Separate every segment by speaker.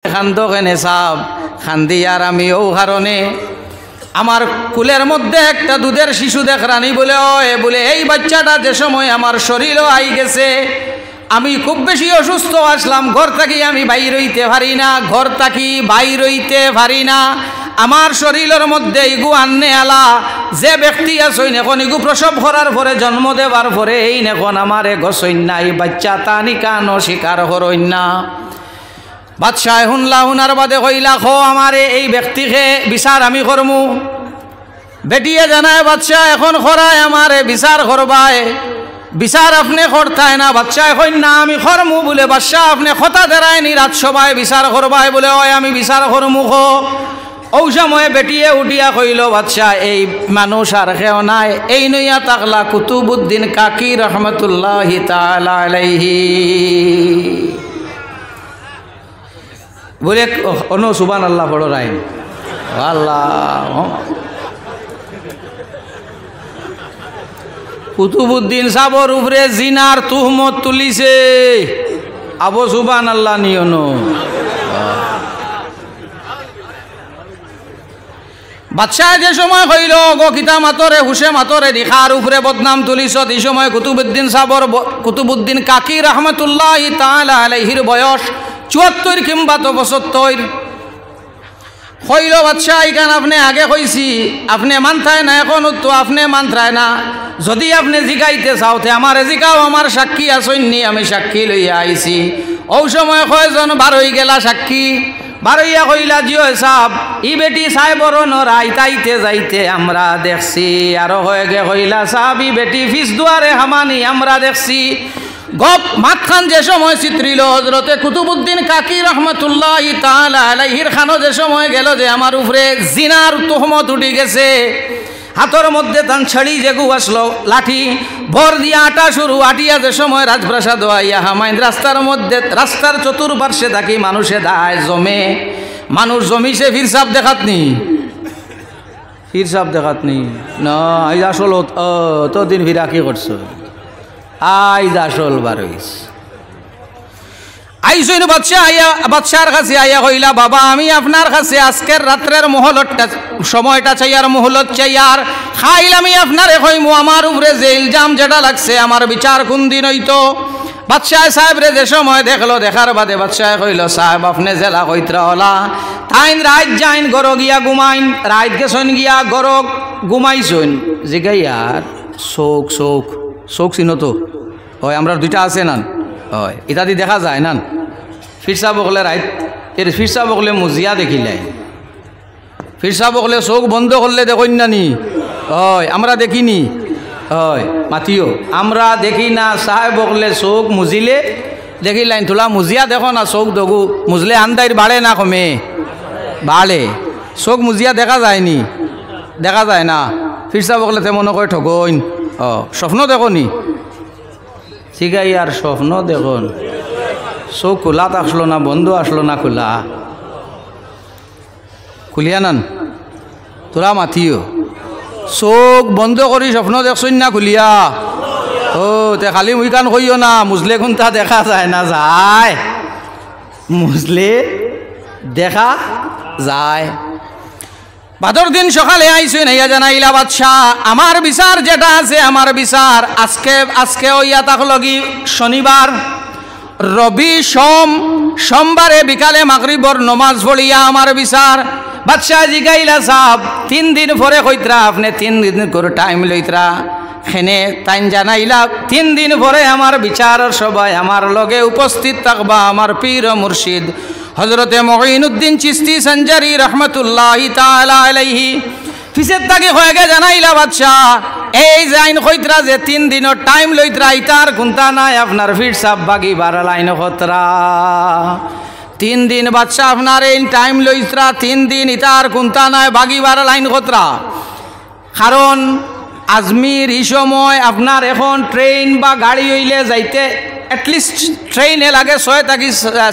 Speaker 1: খান্দো কেনে সাব খান্দি আর আমি ও কারণে আমার কুলের মধ্যে একটা দুধের শিশু দেখরানি বলে এই বাচ্চাটা যে সময় আমার শরীরও আই গেছে, আমি খুব বেশি অসুস্থ আসলাম, ঘর থাকি আমি বাইর হইতে পারি না, ঘর থাকি বাইর হইতে পারি না, আমার শরীরের মধ্যে ইগু আননে আলা যে ব্যক্তি আসইন এখন ইগু প্রসব করার পরে জন্ম দেবার পরে এই এখন আমার গসইন না, এই বাচ্চা তানি কানো স্বীকার করইন না। বাদশাহ শুনলা, শুনার বাদে কইলা খো আমারে এই ব্যক্তিকে বিচার আমি করমু। বেটিয়ে জানায় বাদশাহ এখন করায় আমারে বিচার করবায়, বিচার আপনি করতায় না। বাদশাহ কইন না আমি করমু বলে। বাদশাহ আপনি কথা দেরায়নি রাজসভায় বিচার করবায় বলে, ওই আমি বিচার করমু খো। ও সময় বেটিয়ে উঠিয়া কইল বাদশাহ এই মানুষ আর কেউ নাই, এই নইয়া তাকলা কুতুবউদ্দিন কাকি রহমতুল্লাহি তাআলা আলাইহি বলে অন্য সুবহানাল্লাহ পড়ো রাইন আল্লাহ। কুতুবউদ্দিন সাবর উপরে জিনার তুহমত তুলিছে, আবো সুবহানাল্লাহ নিয়নো। বাদশাহ যে সময় কইল গো কিতা মাতরে হুসে মাতরে দিখার উপরে বদনাম তুলিছ, এই সময় কুতুবউদ্দিন সাবর কুতুবউদ্দিন কাকি রহমতুল্লাহি তাআলা আলাইহির বয়স ৭৪ কিংবা ৭৫। কইল বাদশাহ এখান আপনি আগে কইছি আপনি মানতায় না, এখন তো আপনি মানতায় না, যদি আপনি জিগাইতে চাওতে আমার জিগাও, আমার সাক্ষী আসইনি, আমি সাক্ষী লইয়া আইছি। ও সময় কয়জন বার হয়ে গেলা সাক্ষী, বারইয়া কইলা জিও সাহেব ই বেটি সাহেবর রাইতাইতে যাইতে আমরা দেখছি, আরো হয়ে গে কইলা সাহেব ই বেটি ফিস দুয়ারে হামানি আমরা দেখছি। গপ মাতখান যে সময় চিত্রিল হজরতে কুতুবউদ্দিন কাকি রহমতুল্লাহি তাআলা আলাইহির খানো যে সময় গেল যে আমার উপরে জিনার তুহমত উঠি গেছে, হাতর মধ্যে তান ছাড়ি যেগু আসলো লাঠি ভর দিয়া আটা শুরু, আটিয়া যে সময় রাজপ্রাসাদ আইয়া হামাইন রাস্তার মধ্যে, রাস্তার চতুর্পার্শ্বে থাকি মানুষে দায় জমে, মানুষ জমিছে ফির সাপ দেখাতনি, ফির সাপ দেখাতনি না আইজ আসল তো দিন ফিরা কি করছো, আইজ আসল বার হইছে। আইসইন বাদশাহ আইয়া বাদশাহর কাছে আইয়া কইলা বাবা আমি আপনার কাছে আজকের রাত্রের মহলতটা সময়টা চাই আর মহলত চাই, আর খাইল আমি আপনারে কইমু আমার উপরে যে ইলজাম যেটা লাগছে আমার বিচার কোন দিন হইতো। বাদশাহ সাহেব রে যে সময় দেখলো, দেখার বাদে বাদশাহ কইল সাহেব আপনি জেলা কইত্রা হলা তাইন রাত যাইন গর গিয়া ঘুমাইন, রাত গেছন গিয়া গর ঘুমাইছইন জিগাইয়ার শোক শোক শোক চিনো তো হয় আমরা দুইটা আছে নান হয় ইত্যাদি দেখা যায় নান। ফিরসা বকলে রাইত এর ফিরসা বকলে মুজিয়া দেখিলে, ফিরসা বকলে চোখ বন্ধ করলে দেখুন না নি হয় আমরা দেখিনি হয় মাতিও আমরা দেখি না, সাহেব বকলে চোখ মুজিলে দেখি লাইন তোলা মুজিয়া দেখো না, চোখ দগু মুজলে আন্দাইর বাড়ে না কমে বাড়ে, চোখ মুজিয়া দেখা যায়নি, দেখা যায় না। ফিরসা বকলে তেমন করে ঠকইন স্বপ্ন দেখো নি শিখাই আর স্বপ্ন দেখুন, চোখ খোলা আসলো না বন্ধ আসলো না খোলা, খুলিয়া নান তোরা মাতিও চোখ বন্ধ করি স্বপ্ন দেখছই না খুলিয়া, ও তে খালি মুই কান কইও না মুজলে কোনটা দেখা যায় না, যায় মুজলে দেখা যায়। বাদর দিন সকালে আইসুন আইয়া জানাইলা বাদশাহ আমার বিচার যেটা আছে আমার বিচার আজকে ওইয়া থাকলো কি শনিবার, রবি সোমবারে বিকালে মাগরিবর নমাজ পড়িয়া আমার বিচার। বাদশাহ জিগাইলা সাহেব 3 দিন পরে কইত্রা আপনি 3 দিন করে টাইম লইত্রা, হেনে তাইন জানাইলা 3 দিন পরে আমার বিচার সবাই আমার লগে উপস্থিত থাকবা আমার পীর মুর্শিদ হজরতে মঈনুদ্দিন চিশতি সঞ্জারি রহমতুল্লাহি তাআলা আলাইহি। ফিসের তাকে হয়ে গে জানাইলা বাদশাহ এই যাইন কইত্রা যে 3 দিনের টাইম লইত্রা ইতার কোনটা নাই আপনার ফির সাব বাগি বারা লাইন খতরা 3 দিন বাদশাহ আপনার এই টাইম লইত্রা 3 দিন ইতার কোনটা নাই বাগি বারা লাইন খতরা, কারণ আজমির এই সময় আপনার এখন ট্রেন বা গাড়ি হইলে যাইতে এটলিস্ট ট্রেনে লাগে 6 থেকে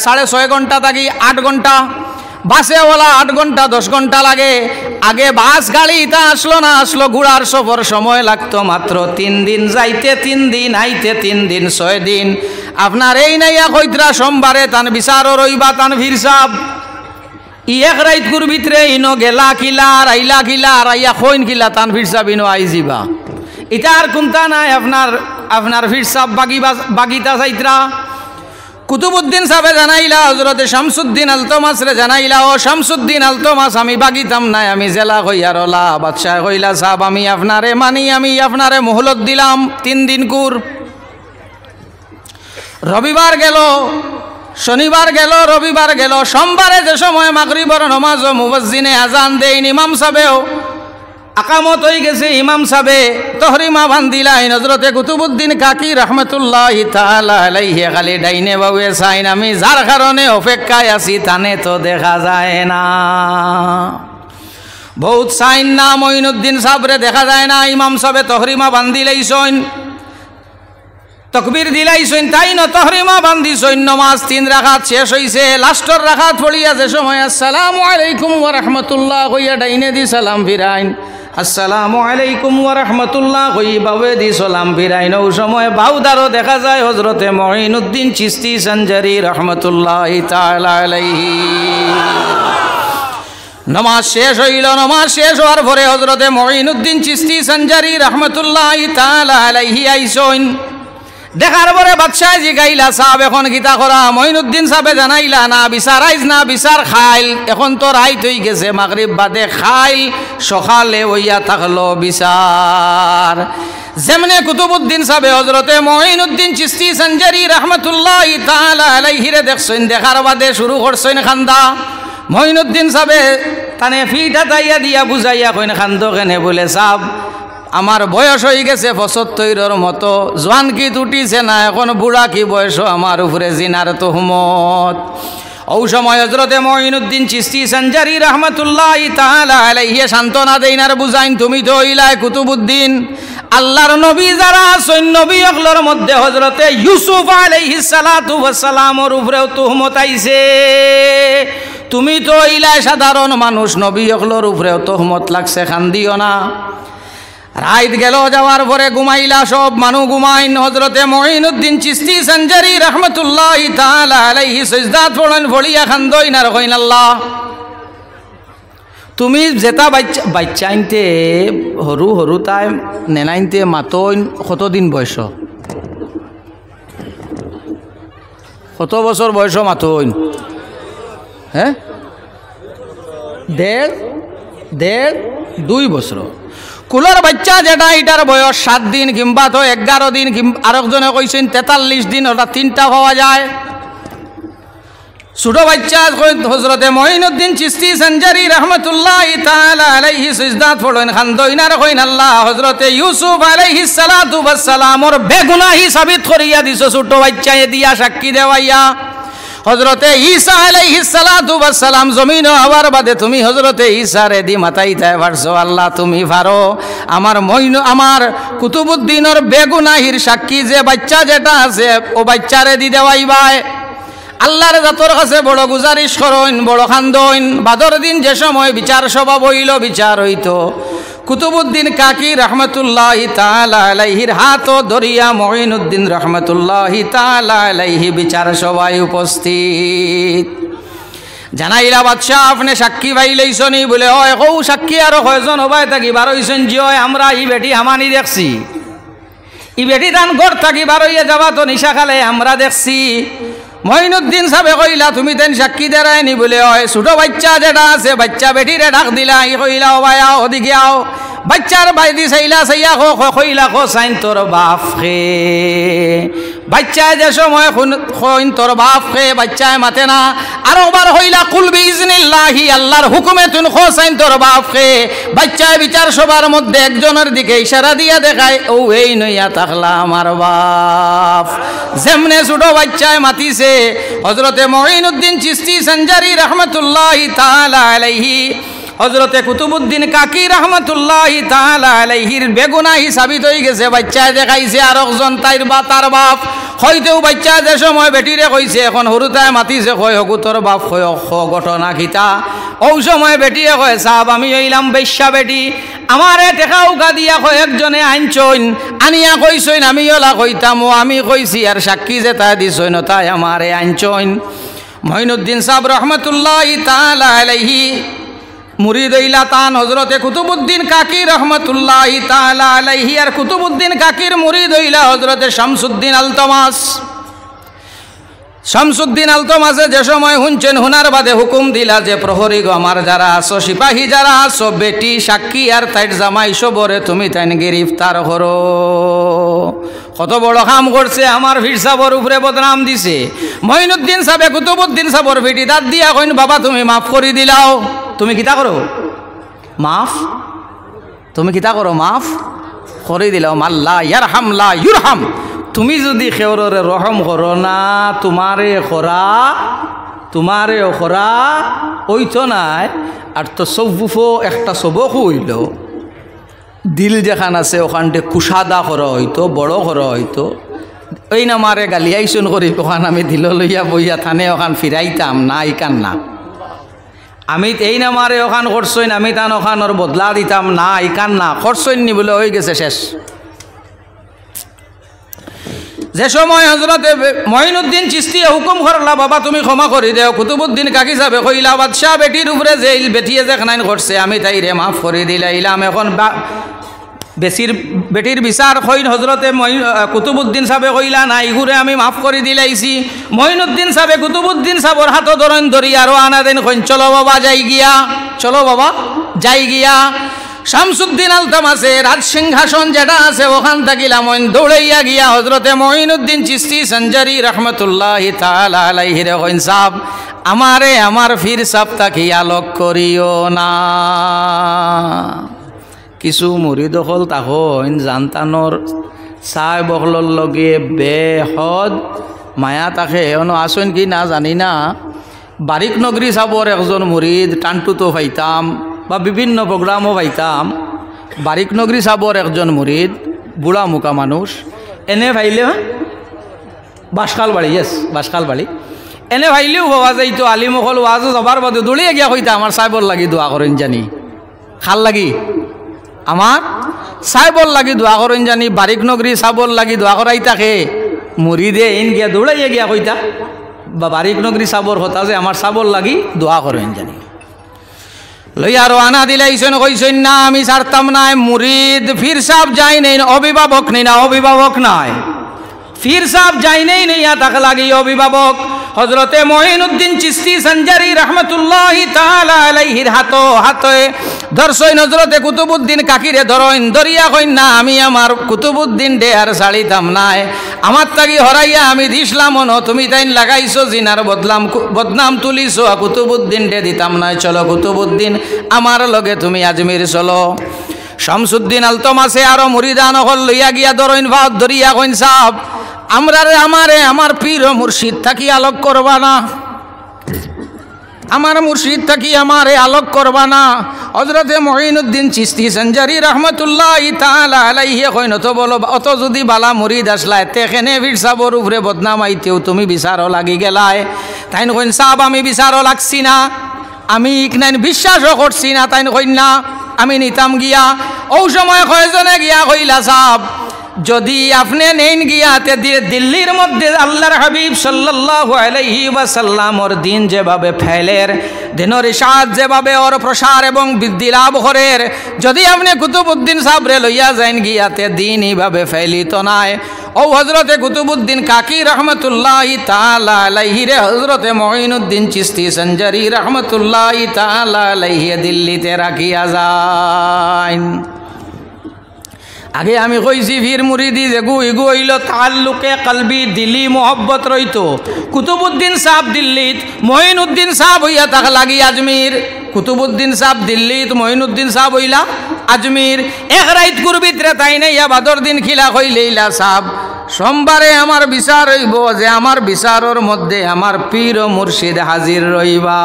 Speaker 1: 6.5 ঘন্টা থাকি 8 ঘন্টা, বাসে ওলা 8 ঘন্টা 10 ঘন্টা লাগে। আগে বাস গাড়ি ইতা আসলো না, আসলো ঘোড়ার সফর সময় লাগতো মাত্র 3 দিন যাইতে 3 দিন আইতে 3 দিন 6 দিন। আপনার এই নাইয়া কইত্রা সোমবারে তান বিচারও রইবা তান ভির সাহ এক রাইতকুর ভিতরে ইনো গেলা কিলা আর আইলা কিলা আর আইয়া খৈন কিলা তান ফির সাব ইনো আই যাবা এটা আর কোনটা নাই আপনার ফির সাব বাগিতা চাইত্রা কুতুবুদ্দিন সাহেবে জানাইলা হযরতে শামসুদ্দিন আলতমাস রে জানাইলা ও শামসুদ্দিন আলতমাস আমি বাগিতাম নাই আমি জেলা কইয়ার ওলা বাদশাহ কইলা সাহেব আমি আপনারে মানি আমি আপনারে মোহলত দিলাম 3 দিন কুর রবিবার গেল শনিবার গেল রবিবার গেল সোমবারে যে সময় মাগরিবের নামাজ ও মুয়াজ্জিনে আজান দেন ইমাম সাহেবেও আকামত হয়ে গেছে ইমাম সাহেবে তহরিমা বান্দিলাইন হযরতে কুতুবুদ্দিন কাকি রাহমাতুল্লাহি তাআলা আলাইহি খালি ডাইনে বাউয়ে চাইন আমি যার কারণে অপেক্ষায় আছি তানে তো দেখা যায় না বহুত চাইন না মঈনুদ্দিন সাহেবরে দেখা যায় না ইমাম সাহেবে তহরিমা বান্দিলাইছইন তকবীর দিলাইছইন তাই ন তহরিমা বান্দিছইন নামাজ 3 রাকাত শেষ হইছে লাস্টর রাকাত পড়িয়া যে সময় আসসালামু আলাইকুম ওয়া রাহমাতুল্লাহ কইয়া ডাইনে দি সালাম ফিরাইন আসসালামু আলাইকুম ওয়া রাহমাতুল্লাহ কই বাউয়ে দি সালাম ফিরাইন ও সময় বাউদারও দেখা যায় হযরতে মঈনুদ্দিন চিশতি সঞ্জারি রাহমাতুল্লাহি তাআলা আলাইহি নামাজ শেষ হইল নামাজ শেষ হওয়ার পরে হযরতে মঈনুদ্দিন চিশতি সঞ্জারি রাহমাতুল্লাহি তাআলা আলাইহি আইসইন দেখার পরে বাদশাহ জিগাইলা সাহেব এখন গীতা করা মঈনুদ্দিন সাহেবে জানাইলা না বিচার আইজ না বিচার খাইল এখন তো রাইত হয়ে গেছে মাগরিব বাদে খাইল সকালে হইয়া থাকলো বিচার যেমনে কুতুবুদ্দিন সাহেবে হযরতে মঈনুদ্দিন চিশতি সঞ্জারি রাহমাতুল্লাহি তাআলা আলাইহি রে দেখছেন দেখার বাদে শুরু করছেন খান্দা মঈনুদ্দিন সাহেবে তানে ফিটা তাইয়া দিয়া বুঝাইয়া কইন খান্দো কেনে বলে সাহেব আমার বয়স হয়ে গেছে 75-এর মতো জোয়ান কি উঠিছে না এখন বুড়া কি বয়স আমার উপরে জিনার তুহমত ও সময় হযরতে মঈনুদ্দিন চিশতি সঞ্জারি রাহমাতুল্লাহি তাআলা আলাইহি সান্তনা দেইনার বুঝাইন তুমি তো হইলা কুতুবুদ্দিন আল্লাহর নবী যারা আছেন নবী হকলর মধ্যে হযরতে ইউসুফ আলাইহিস সালাতু ওয়াস সালামের উপরেও তুহমত আইছে তুমি তো হইলা সাধারণ মানুষ নবী হকলর উপরেও তুহমত লাগছে খান্দিও না রাত গেল যাওয়ার পরে ঘুমাইলা সব মানু ঘুমাইন হযরতে মঈনুদ্দিন চিশতি সঞ্জারি রাহমাতুল্লাহি তাআলা আলাইহি সিজদাত পড়েন ফড়িয়া খান্দইন আর কইন আল্লাহ তুমি যেটা বাচ্চা আইনতে হরু হরু তাই নেনাইনতে মাতইন কতদিন বয়স কত বছর বয়স মাতইন হ্যাঁ 2 বছর কুলার বাচ্চা যেটা এটার বয়স 7 দিন কিংবা তো 11 দিন আরেকজনে কইছেন 43 দিন ওটা 3টা পাওয়া যায় ছোট বাচ্চা হযরতে মঈনুদ্দিন চিশতি সঞ্জারি রাহমাতুল্লাহি তাআলা আলাইহি সিজদাত পড়েন খান্দইন আর কইন আল্লাহ হযরতে ইউসুফ আলাইহিস সালাতু ওয়াস সালামর বেগুনাহি সাবিত করিয়া দিছো ছোট বাচ্চায়ে দিয়া সাক্ষী দেওয়াইয়া হযরতে ঈসা আলাইহিস সালাতু ওয়াস সালাম জমিন হওয়ার বাদে তুমি হযরতে ঈসা রে দি মাথাইতে পারছো আল্লাহ তুমি পারো আমার কুতুবুদ্দিনের বেগুনাহির সাক্ষী যে বাচ্চা যেটা আছে ও বাচ্চারে দি দেওয়াইবাই আল্লাহর জাতর কাছে বড় গুজারিশ করইন বড় খান্দইন বাদর দিন যে সময় বিচার সভা বইল বিচার হইতো কুতুবুদ্দিন কাকি রাহমাতুল্লাহি তাআলা আলাইহির হাত ধরিয়া মঈনুদ্দিন রাহমাতুল্লাহি তাআলা আলাইহি বিচার সভায় উপস্থিত জানাইলা বাদশাহ আপনি সাক্ষী পাইলেইছনি বলে হয় কৌ সাক্ষী আর কয়জন হবাই থাকি বারইছেন জি হয় আমরা ই বেটি হামানি দেখছি ই বেটি তান ঘর থাকি বারইয়া যাবা তো নিশা খালে আমরা দেখছি মঈনুদ্দিন সাহেবে কইলা তুমি তেন সাক্ষী দেরায়নি বলে হয় ছোট বাচ্চা যেটা আছে বাচ্চা বেটিরে ডাক দিলা ই কইলা ও ভাই আও ওদিকে আও বাচ্চার বাইদি চাইলা চাইয়া কইলা সাইন তোর বাপ খে বাচ্চায় যে সময় কইন তোর বাপ খে বাচ্চায় মাতে না আর ওবার হইলা কুল বিইজনিল্লাহি আল্লাহর হুকুমে তুন সাইন তোর বাপ খে বাচ্চায় বিচার সবার মধ্যে একজনের দিকে ইশারা দিয়া দেখায় ও এই নইয়া থাকলা আমার বাপ যেমনে ছোট বাচ্চায় মাতিছে হযরতে মঈনুদ্দিন চিশতি সঞ্জারি রাহমাতুল্লাহি তাআলা আলাইহি হযরতে কুতুবুদ্দিন কাকি রাহমাতুল্লাহি তাআলা আলাইহির বেগুনাহি সাবিত হয়ে গেছে বাচ্চায় দেখাইছে আর একজন তার বাপ হয়তো বাচ্চা যে সময় বেটিরে কইছে এখন হরুতায় মাতিছে কয় হকু তোর বাপ কয় ঘটনা খিতা ও সময় বেটিয়ে কয় সাহেব আমি হইলাম বেশ্যা বেটি আমারে টেকা উকা দিয়া কয় একজনে আনছইন আনিয়া কইছইন আমি ওলা কইতাম ও আমি কইছি আর সাক্ষী যে তাই দিছইন তাই আমারে আনছইন মঈনুদ্দিন সাহেব রহমতুল্লাহি তাআলা আলাইহি মুরিদ হইলা তান হযরতে কুতুবউদ্দিন কাকি রহমতুল্লাহি তাআলা আলাইহি আর কুতুবউদ্দিন কাকির মুরিদ হইলা হযরতে শামসুদ্দিন আলতমাস। শামসুদ্দিন আলতমাসে যে সময় শুনছেন হুনার বাদে হুকুম দিলা যে প্রহরী গো আমার যারা আছো সিপাহী যারা আছো বেটি সাক্ষী আর তাইর জামাই সবরে তুমি তাইন গ্রেফতার করো। কত বড় কাম করছে, আমার পীর সাহেবের উপরে বদনাম দিছে। মঈনুদ্দিন সাহেব কুতুবউদ্দিন সাহেবের বেটি দাঁত দিয়া কইন বাবা তুমি মাফ করে দিলাও। তুমি কিতা করো মাফ, তুমি কিতা করো মাফ করে দিলাও। মাল্লা ইয়ারহাম লা ইউরহাম, তুমি যদি খেওরে রহম করো না তোমারে খরা ওইতো নাই। আর তো সবুফো একটা সবক হইল, দিল যেখান আছে ওখানটে কুসাদা করা হইতো, বড় করা হইতো। ওই না মারে গালিয়াইছুন করি ওখান আমি দিল লইয়া বইয়া থানে ওখান ফিরাইতাম না, ইকান না। আমি এই না মারে ওখান করছইন আমি তান ওখান ওর বদলা দিতাম না, ইকান না। করছইন নি বলে হয়ে গেছে শেষ। যে সময় হযরতে মঈনুদ্দিন চিশতি হুকুম করলা বাবা তুমি ক্ষমা করে দেও, কুতুবউদ্দিন কাকি সাহেব কইলা বাদশাহ বেটির উপরে যে বেটিয়ে যে খানাইন করছে আমি তাই রে মাফ করে দিলাম। এখন বেশির বেটির বিচার কইন হযরতে কুতুবউদ্দিন সাহেব কইলা না ইগুরে আমি মাফ করে দিলাইছি। মঈনুদ্দিন সাহেব কুতুবউদ্দিন সাহেবর হাত ধরেন ধরি আরো আনা দেন কইন চলো বাবা যাই গিয়া, চলো বাবা যাই গিয়া। শামসুদ্দিন আলতমাসে রাজ সিংহাসন যেটা আছে ওখান থাকিলা মইন দৌড়াইয়া গিয়া হযরতে মঈনুদ্দিন চিশতি সঞ্জারি রহমতুল্লাহি তাআলা আলাইহি রে কইন সাহেব আমারে আমার পীর সাহেব তাকে আলোক করিও না। কিছু মুরিদ হল তখন জানতানোর সাহেব হলর লগে বেহদ মায়া তাকে এখনো আসেন কি না জানি না। বারিক নগরী সাহেবর একজন মুরিদ টান্টু তো পাইতাম বা বিভিন্ন প্রোগ্রামও পাইতাম। বারিক নগরী সাহেবর একজন মুরিদ বুড়া মুখা মানুষ, এনে ভাইলে বাসকাল বাড়ি, ইয়েস বাসকাল বাড়ি, এনে ভাইলেও ভাবা যাইতো আলিমকল ওয়াজও যাবার বাদে দৌড়িয়ে গিয়া কইতা আমার সাহেবর লাগি দোয়া করেন জানি, খাল লাগি আমার সাহেবর লাগি দোয়া করেন জানি। বারিক নগরী সাহেবর লাগি দোয়া করাই তাকে মুরিদে এন গিয়া দৌড়াইয়া গিয়া কইতা বা বারিক নগরী সাহেবর কথা যে আমার সাহেবর লাগি দোয়া করেন জানি। লইয়া রওনা দিলাইছেন কইছেন না আমি ছাড়তাম না। মুরিদ পীর সাহেব যাই নেই, অভিভাবক নেই না, অভিভাবক নাই পীর সাহেব যাই নেই নেইয়া তাকে লাগি অভিভাবক হযরতে মঈনুদ্দিন চিশতি সঞ্জারি রহমতুল্লাহি তাআলা আলাইহির হাতে ধরছইন হযরতে কুতুবউদ্দিন কাকিরে ধরইন ধরিয়া কইন না আমি আমার কুতুবউদ্দিন ডে আর ছাড়িতাম নাই, আমার তাগি হরাইয়া আমি দিসলাম ন তুমি তাইন লাগাইছো জিনার বদনাম তুলিছো, কুতুবউদ্দিন ডে দিতাম নাই। চলো কুতুবউদ্দিন আমার লগে তুমি আজমির চলো। শামসুদ্দিন আলতমাসে আরো মুরিদান হল লইয়া গিয়া ধরইন ভাত ধরিয়া কইন সাহেব আমারে আমার পীর মুর্শিদ থাকি আলোক করবা না, আমার মুর্শিদ থাকি আমারে আলোক করবা না। হযরতে মঈনুদ্দিন চিশতি সঞ্জারি রহমতুল্লাহি তাআলা আলাইহি কইন তো বলো অত যদি বালা মুরিদ আসলায় তেখেনে পীর সাহেবর উপরে বদনাম আইতেও তুমি বিচারও লাগি গেলায়। তাইন কইন সাহেব আমি বিচারও লাগছি না, আমি ইকনাইন বিশ্বাসও করছি না। তাইন কইন না আমি নিতাম গিয়া। ও সময় কয়জনে গিয়া কইলা সাহেব যদি আপনি নেন গিয়াতে দিল্লির মধ্যে আল্লাহর হাবিব সাল্লাল্লাহু আলাইহি ওয়াসাল্লামর দিন যেভাবে ফেলের দিনের ইশাআত যেভাবে ওর প্রসার এবং বৃদ্ধি লাভ করের, যদি আপনি কুতুবউদ্দিন সাহেবরে লইয়া যাইন গিয়াতে দিন এইভাবে ফেলিত নাই। ও হযরতে কুতুবউদ্দিন কাকি রহমতুল্লাহি তাআলা আলাইহি রে হযরতে মঈনুদ্দিন চিশতি সঞ্জারি রহমতুল্লাহি তাআলা আলাইহি দিল্লিতে রাখিয়া যান। আগে আমি কইছি ফির মুরিদি যে ইগু হইল তাল্লুকে কলবি দিলি মোহব্বত রইতো। কুতুবউদ্দিন সাহেব দিল্লিত, মঈনুদ্দিন সাহেব হইয়া তাকে লাগি আজমির। কুতুবউদ্দিন সাহেব দিল্লিত, মঈনুদ্দিন সাহেব হইলা আজমির। এক রাইত কুরবিতরে তাই নাই বাদর দিন খিলা কইলেইলা সাহেব সোমবারে আমার বিচার হইব, যে আমার বিচারের মধ্যে আমার পীর ও মুর্শিদ হাজির রইবা।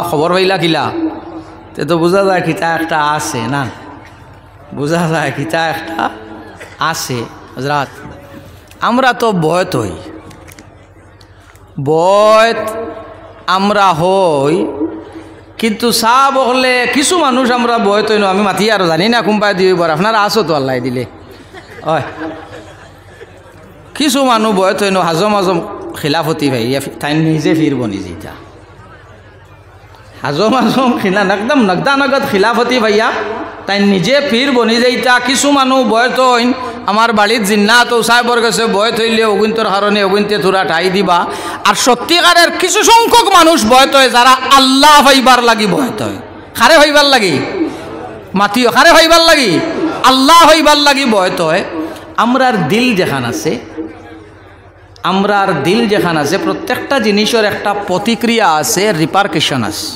Speaker 1: খবর হইলা কিলা তে তো বোঝা যায় কিতা একটা আছে না, বোঝা যায় কিতা একটা আছে। হযরত আমরা তো বয়ত হই, বয়ত আমরা হই, কিন্তু সাব হলে কিছু মানুষ আমরা বয়ত হইন আমি মাতি আর জানি না কোনপায় দিব আপনারা আসো তো আল্লাহ দিলে। হয় কিছু মানুষ বয়ত হইন হাজম হাজম খিলাফতি ভাই তাই নিজে ফিরব নিজেটা হাজম হাজম খিলা একদম নগদা নগদ খিলাফতি ভাইয়া তাই নিজে ফির বনি যাইতা কিছু মানুষ বয়ত হইন আমার বাড়ির জিন্নাত সাহেবর কাছে বয়ত হইলে অগুন্তর কারণে অগুন্তে তোরা ঠাই দিবা আর সত্যিকারের কিছু সংখ্যক মানুষ বয়ত হয় যারা আল্লাহ ভাইবার লাগি বয়ত হয় খারে ভাইবার লাগি মাতিও খারে ভাইবার লাগি আল্লাহ ভাইবার লাগি বয়ত হয় আমরার দিল যেখান আছে আমরার দিল যেখান আছে প্রত্যেকটা জিনিসের একটা প্রতিক্রিয়া আছে রিপারকেশন আছে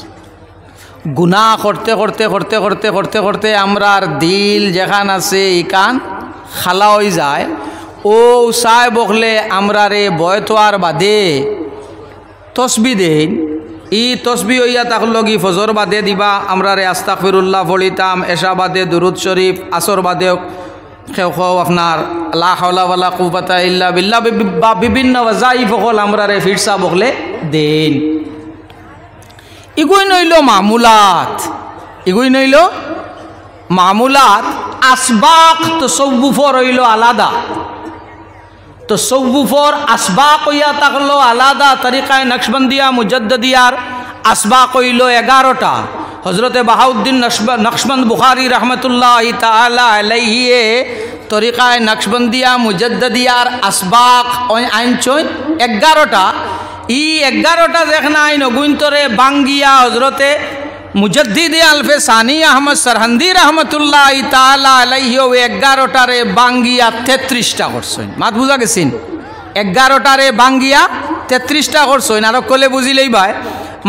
Speaker 1: গুনাহ করতে করতে করতে করতে করতে করতে আমরার দিল যেখান আছে ইকান খালা হয়ে যায় ও সায় বকলে আমরারে বয়তোয়ার বাদে তসবি দেন ই তসবি হইয়া তাকল কি ফজর বাদে দিবা আমরারে আস্তাগফিরুল্লাহ পড়িতাম এশা বাদে দুরুদ শরীফ আসর বাদে আপনার লা হাওলা ওয়ালা কুওয়াতা ইল্লা বিল্লাহ বিভিন্ন ওয়াজাইফ হল আমরারে ফিরসা বকলে দেন ইগুই নইল মামুলাত ইগুই নইল মামুলাত আসবাক তসব্বুফর হইল আলাদা তসব্বুফর আসবাক হইয়া থাকলো আলাদা তরিকায় নকশবন্দিয়া মুজদ্দিয়ার আসবাক হইল 11টা হজরতে বাহাউদ্দিন নকশবন্দ বুখারী রহমতুল্লাহ তাআলা আলাইহি তরিকায় নকশবন্দিয়া মুজদ্দিয়ার আসবাক আইনছই 11টা ই 11টা যেখানে আইন অগুন্তরে বাঙ্গিয়া হজরতে মুজদ্দিদ আলফে সানি আহমদ সরহন্দি রহমতুল্লাহ তাআলা আলাইহি 11টারে বাঙ্গিয়া 33টা করছেন মাত বুঝা গেছেন 11টারে বাঙ্গিয়া 33টা করছেন আর কলে বুঝিলেই ভাই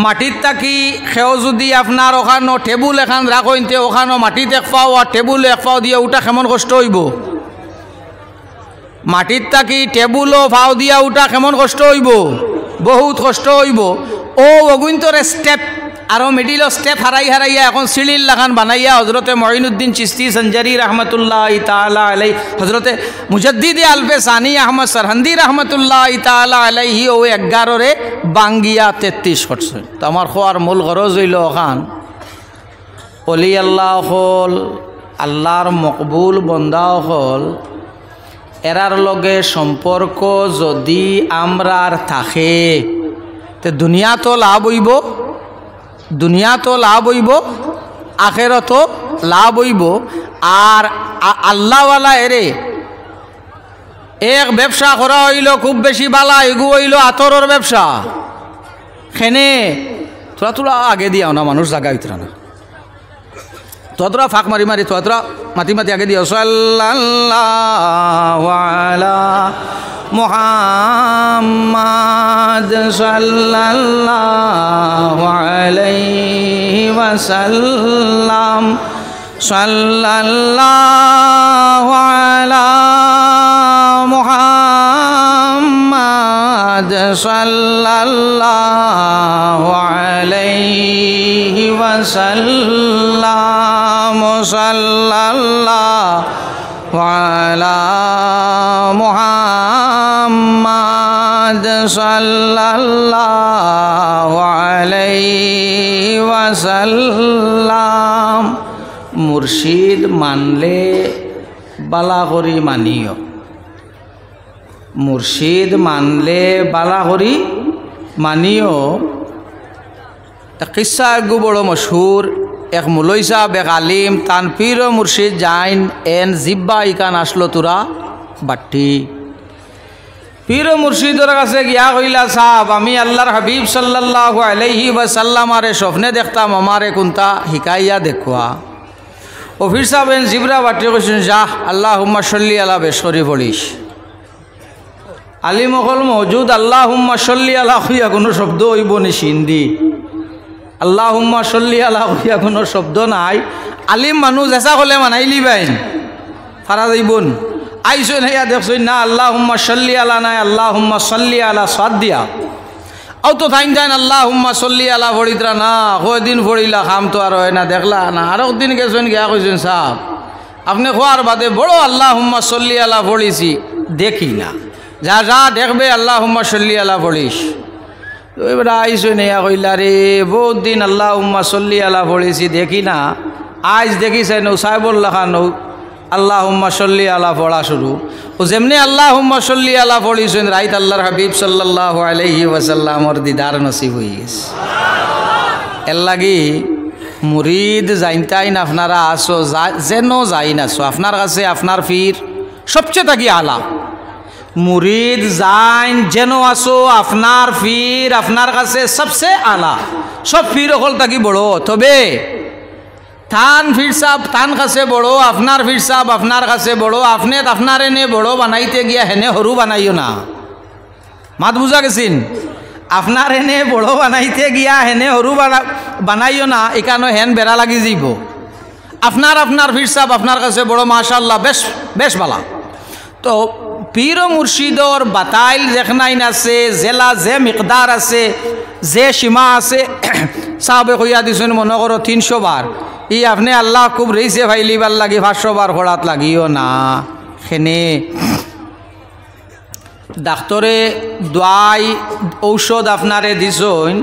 Speaker 1: মাটির তাকি খেও যদি আপনার ওখানো টেবুল এখান রাখইতে ওখানো মাটিত এক পাও আর টেবুল এক পাও দিয়ে উঠা কেমন কষ্ট হইব মাটির তাকি টেবুলও পাও দিয়া উঠা কেমন কষ্ট হইব বহুত কষ্ট হইব ও অগুন্তরে স্টেপ আরও মিডিল স্টেপ হারাইয়া এখন সিঁড়ির লাগান বানাইয়া হজরতে মঈনুদ্দিন চিস্তি সঞ্জারি রহমতুল্লাহ তাআলা আলাইহি হজরতে মুজদ্দিদ আলফে সানি আহমদ সরহন্দি রহমতুল্লাহ তাআলা আলাইহি ও 11রে বাঙ্গিয়া 33 করছে তো আমার খোয়ার মূল গরজ হইল ওখান অলি আল্লাহ হল আল্লাহর মকবুল বন্দা হল এরার লগে সম্পর্ক যদি আমরার থাকে তে দুনিয়া তো লাভ হইব দুনিয়া তো লাভ হইব আখেরাতো লাভ হইব আর আল্লাহওয়ালা এরে এক ব্যবসা করা হইল খুব বেশি বালা এগু হইল আতরের ব্যবসা খেনে তোরা তোরা আগে দিয়াও না মানুষ জাগা হইতরা না তোরা ফাঁক মারি মারি তোরা মাতি মাতি আগে দিও সাল্লাল্লাহু আলা মুহাম্মাদ সাল্লাল্লাহু আলাইহি ওয়াসাল্লাম সাল্লাল্লাহু আলা মুহাম্মাদ সাল্লাল্লাহু আলাইহি ওয়াসাল্লাম সাল্লাল্লাহু আলা মুহাম্মাদ সাল্লাল্লাহু আলাইহি ওয়াসাল্লাম মুর্শিদ মানলে বালা করি মানিও মুর্শিদ মানলে বালা করি মানিও কিসা একগু বড় মশহুর এক মুলই সাহেব এক আলিম তান পীর ও মুর্শিদ জাইন এন জিব্বা ইকান আসলো তোরা বাট্টি পীর ও মুর্শিদের কাছে গিয়া কইলা সাহেব আমি আল্লাহর হাবিব সাল্লাল্লাহু আলাইহি ওয়াসাল্লাম আরে স্বপ্নে দেখতাম আমারে কোনটা হিকাইয়া দেখুয়া ও পীর সাহেব এন জিবরা বাট্টি কইছেন যাহ আল্লাহুম্মা সাল্লি আলা বেশরি পড়িস আলিম অকল মওজুদ আল্লাহুম্মা সাল্লি আলা হইয়া কোনো শব্দ হইব নি সিন্ধি আল্লাহুম্মা সাল্লি আলা হইয়া কোনো শব্দ নাই আলিম মানুষ এসা হলে মানাইলি বাইন ফারা যাইবন আইসো নাইয়া দেখছই না আল্লাহুম্মা সাল্লি আলা নাই আল্লাহুম্মা সাল্লি আলা সাদ দিয়া আও তো থাইন থাইন আল্লাহুম্মা সাল্লি আলা পড়িতরা না কয়দিন পড়িলা খাম তো আর হয় না দেখলা না আরো দিন গেছেন গিয়া কইছেন সাহেব আপনি খোয়ার বাদে বড় আল্লাহুম্মা সাল্লি আলা পড়িছি দেখি না যা যা দেখবে আল্লাহুম্মা সাল্লি আলা পড়িস তো এবার আইসো নেয়া কইলা রে বহুত দিন আল্লাহুম্মা সাল্লি আলা পড়িছি দেখি না আজ দেখিছে নৌ সাহেবুল্লাহ খান আল্লাহুম্মা সাল্লি আলা পড়া শুরু ও যেমনি আল্লাহুম্মা সাল্লি আলা পড়িছেন রাইত আল্লাহর হাবিব সাল্লাল্লাহু আলাইহি ওয়াসাল্লামর দিদার নসিব হয়ে গেছে। এর লাগি মুরিদ জাইনতাইন আপনারা আসো যেন যাইন আসো আপনার কাছে আপনার পীর সবচেয়ে থাকি আলা। মুরিদ যাইন যেন আসো আপনার পীর আপনার কাছে সবচেয়ে আলা। সব পীর হল থাকি বড়, তবে থান পীর সাহেব থান কাছে বড়, আপনার পীর সাহেব আপনার কাছে বড়। আপনি আপনার এনে বড় বানাইতে গিয়া হেনে সরু বানাইও না। মাত বুঝা গেছিন? আপনার এনে বড় বানাইতে গিয়া হেনে সরু বানাইও না, এখানে হেন বেড়া লাগি যাইব। আপনার পীর সাহেব আপনার কাছে বড়, মাশাআল্লাহ বেশ বেশ ভালা। তো পীর ও মুর্শিদর বাতাইল যেখানাইন আছে, জেলা যে মিকদার আছে, যে সীমা আছে, সাহাবে কইয়া দিছেন মনে করো 300 বার। ই আপনি আল্লাহ খুব রইছে ভাইলিবার লাগি 500 বার পড়াত লাগিও না। সেনে ডাক্তরে দোয়াই ঔষধ আপনারে দিছইন,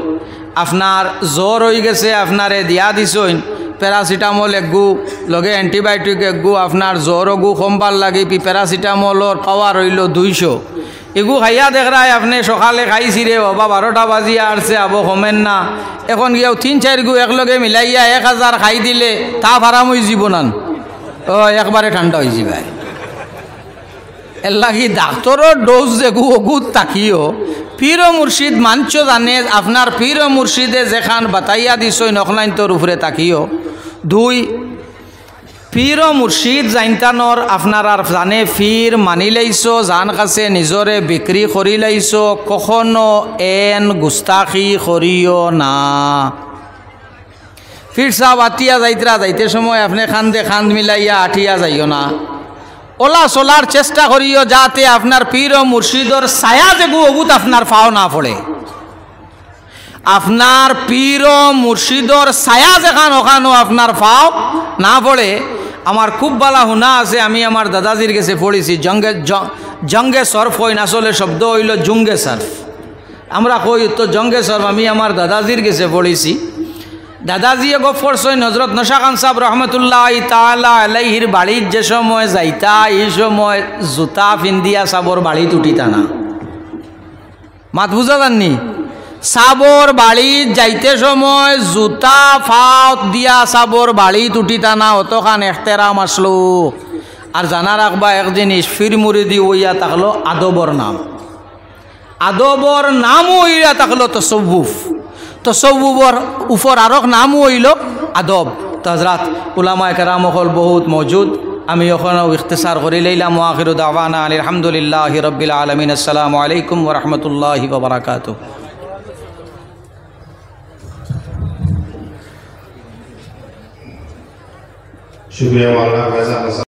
Speaker 1: আপনার জ্বর হয়ে গেছে আপনারে দিয়া দিছইন প্যারাসিটামল একগু লগে অ্যান্টিবায়োটিক একগু, আপনার জ্বর গু কমবার লাগি প্যারাসিটামলর পাওয়ার হইল 200। এগু খাইয়া দেখরায় আপনি সকালে খাইছি রে বাবা 12টা বাজিয়া আসছে আবো কমেন না। এখন গিয়াও 3-4 গু একলগে মিলাইয়া 1000 খাই দিলে তা ফারাম হয়ে যাব না, ও একবারে ঠান্ডা হয়ে যাবে। এর লাগি ডাক্তরের ডোজ যেগু অগুত তাকিও পীর ও মুর্শিদ মানছ জানে আপনার পীর ও মুর্শিদে যেখান বাতাইয়া দিছই নখলাইন তোর উপরে তাকিও। 2 পীর ও মুর্শিদ জাইনতানোর আপনার আর জানে পীর মানি লাইছো, জান কাছে নিজরে বিক্রি করি লাইছো, কখনো এন গুস্তাখি করিও না। পীর সাহেব আটিয়া যাইতরা যাইতে সময় আপনি খান্দে খান্দ মিলাইয়া আটিয়া যাইও না। ওলা চলার চেষ্টা করিও যাতে আপনার পীর ও মুর্শিদর ছায়া যেগু অগুত আপনার ফাও না পড়ে। আপনার পীর ও মুর্শিদর ছায়া যেখান ওখানো আপনার ফাও না পড়ে। আমার খুব বালা হুনা আছে, আমি আমার দাদাজির কাছে পড়েছি জঙ্গে সর্ফ হইন, আসলে শব্দ হইল জুঙ্গে সর্ফ। আমরা কই তো জঙ্গে সর্ফ, আমি আমার দাদাজির কাছে পড়েছি। দাদাজিয়ে গপ করছেন হজরত নশা খান সাহেব রহমতুল্লাহ তাআলা আলাইহির বাড়ির যে সময় যাইতা এই সময় জুতা ফিন্দিয়া সাবর বাড়িত উঠিতা না। মাত বুঝা জাননি? সাবর বাড়িত যাইতে সময় জুতা ফাউত দিয়া সাবর বাড়িত উঠিতা না, অতখান এখতেরাম আসলো। আর জানা রাখবা এক জিনিস, ফির মুরিদি ওইয়া থাকলো আদবর নাম, আদবর নামও ওইয়া থাকলো তসব্বুফ, তসব্বুফর উপর আরক নামও হইল আদব। তো হযরত উলামায়ে কেরাম হল বহুত মজুদ, আমি ওখানেও ইখতিসার করে লইলাম। আখিরু দাওয়ানা আলহামদুলিল্লাহি রাব্বিল আলামিন। আসসালামু আলাইকুম ওয়া রাহমাতুল্লাহি ওয়া বারাকাতুহু।
Speaker 2: শুকরিয়া আল্লাহ।